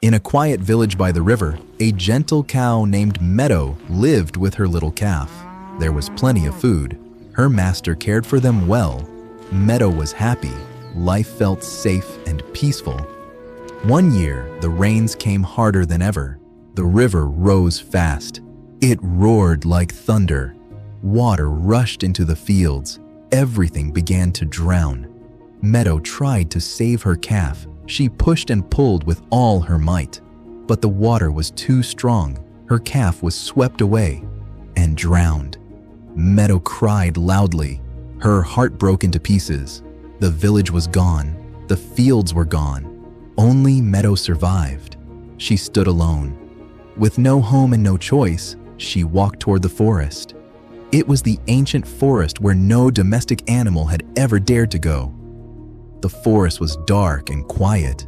In a quiet village by the river, a gentle cow named Meadow lived with her little calf. There was plenty of food. Her master cared for them well. Meadow was happy. Life felt safe and peaceful. One year, the rains came harder than ever. The river rose fast. It roared like thunder. Water rushed into the fields. Everything began to drown. Meadow tried to save her calf. She pushed and pulled with all her might. But the water was too strong. Her calf was swept away and drowned. Meadow cried loudly. Her heart broke into pieces. The village was gone. The fields were gone. Only Meadow survived. She stood alone. With no home and no choice, she walked toward the forest. It was the ancient forest where no domestic animal had ever dared to go. The forest was dark and quiet.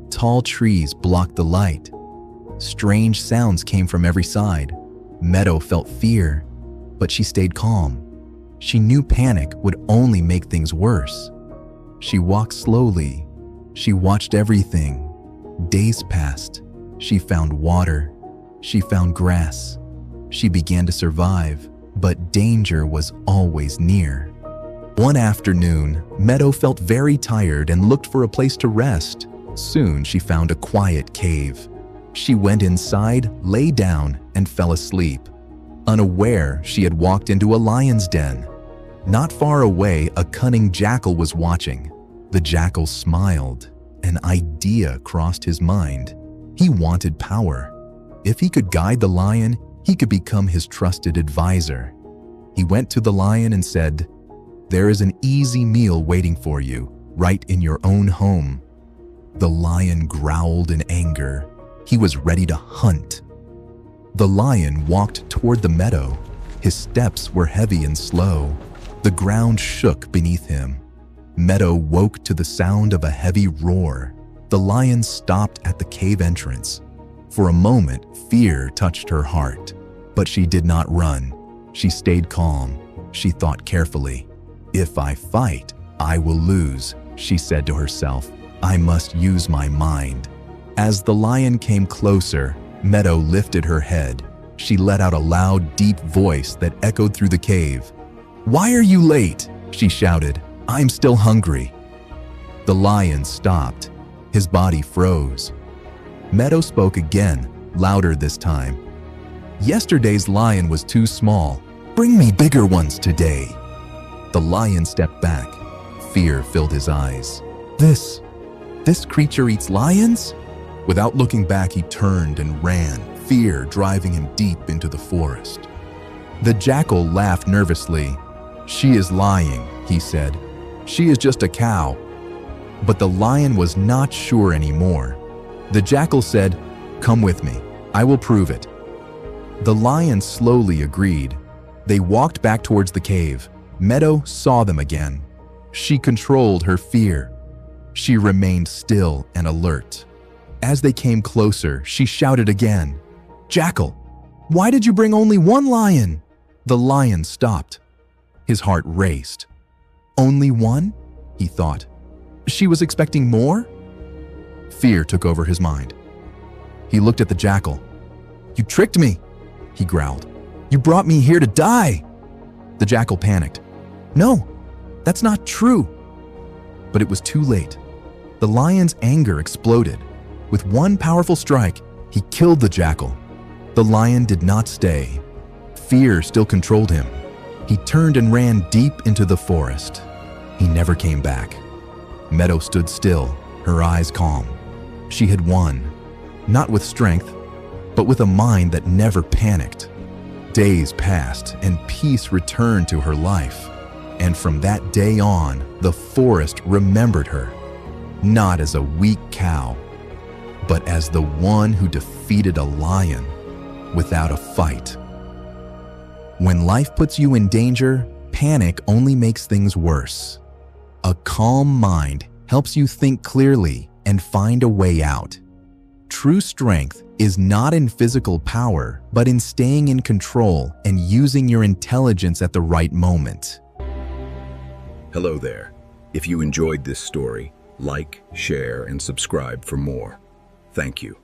Tall trees blocked the light. Strange sounds came from every side. Meadow felt fear, but she stayed calm. She knew panic would only make things worse. She walked slowly. She watched everything. Days passed. She found water. She found grass. She began to survive, but danger was always near. One afternoon, Meadow felt very tired and looked for a place to rest. Soon she found a quiet cave. She went inside, lay down, and fell asleep. Unaware, she had walked into a lion's den. Not far away, a cunning jackal was watching. The jackal smiled. An idea crossed his mind. He wanted power. If he could guide the lion, he could become his trusted advisor. He went to the lion and said, "There is an easy meal waiting for you, right in your own home." The lion growled in anger. He was ready to hunt. The lion walked toward the meadow. His steps were heavy and slow. The ground shook beneath him. Meadow woke to the sound of a heavy roar. The lion stopped at the cave entrance. For a moment, fear touched her heart. But she did not run. She stayed calm. She thought carefully. "If I fight, I will lose," she said to herself. "I must use my mind." As the lion came closer, Meadow lifted her head. She let out a loud, deep voice that echoed through the cave. "Why are you late?" she shouted. "I'm still hungry." The lion stopped. His body froze. Meadow spoke again, louder this time. "Yesterday's lion was too small. Bring me bigger ones today." The lion stepped back. Fear filled his eyes. This creature eats lions? Without looking back, he turned and ran, fear driving him deep into the forest. The jackal laughed nervously. "She is lying," he said. "She is just a cow." But the lion was not sure anymore. The jackal said, "Come with me. I will prove it." The lion slowly agreed. They walked back towards the cave. Meadow saw them again. She controlled her fear. She remained still and alert. As they came closer, she shouted again, "Jackal, why did you bring only one lion?" The lion stopped. His heart raced. "Only one?" he thought. She was expecting more? Fear took over his mind. He looked at the jackal. "You tricked me," he growled. "You brought me here to die." The jackal panicked. "No, that's not true." But it was too late. The lion's anger exploded. With one powerful strike, he killed the jackal. The lion did not stay. Fear still controlled him. He turned and ran deep into the forest. He never came back. Meadow stood still, her eyes calm. She had won, not with strength, but with a mind that never panicked. Days passed and peace returned to her life. And from that day on, the forest remembered her, not as a weak cow, but as the one who defeated a lion without a fight. When life puts you in danger, panic only makes things worse. A calm mind helps you think clearly and find a way out. True strength is not in physical power, but in staying in control and using your intelligence at the right moment. Hello there. If you enjoyed this story, like, share, and subscribe for more. Thank you.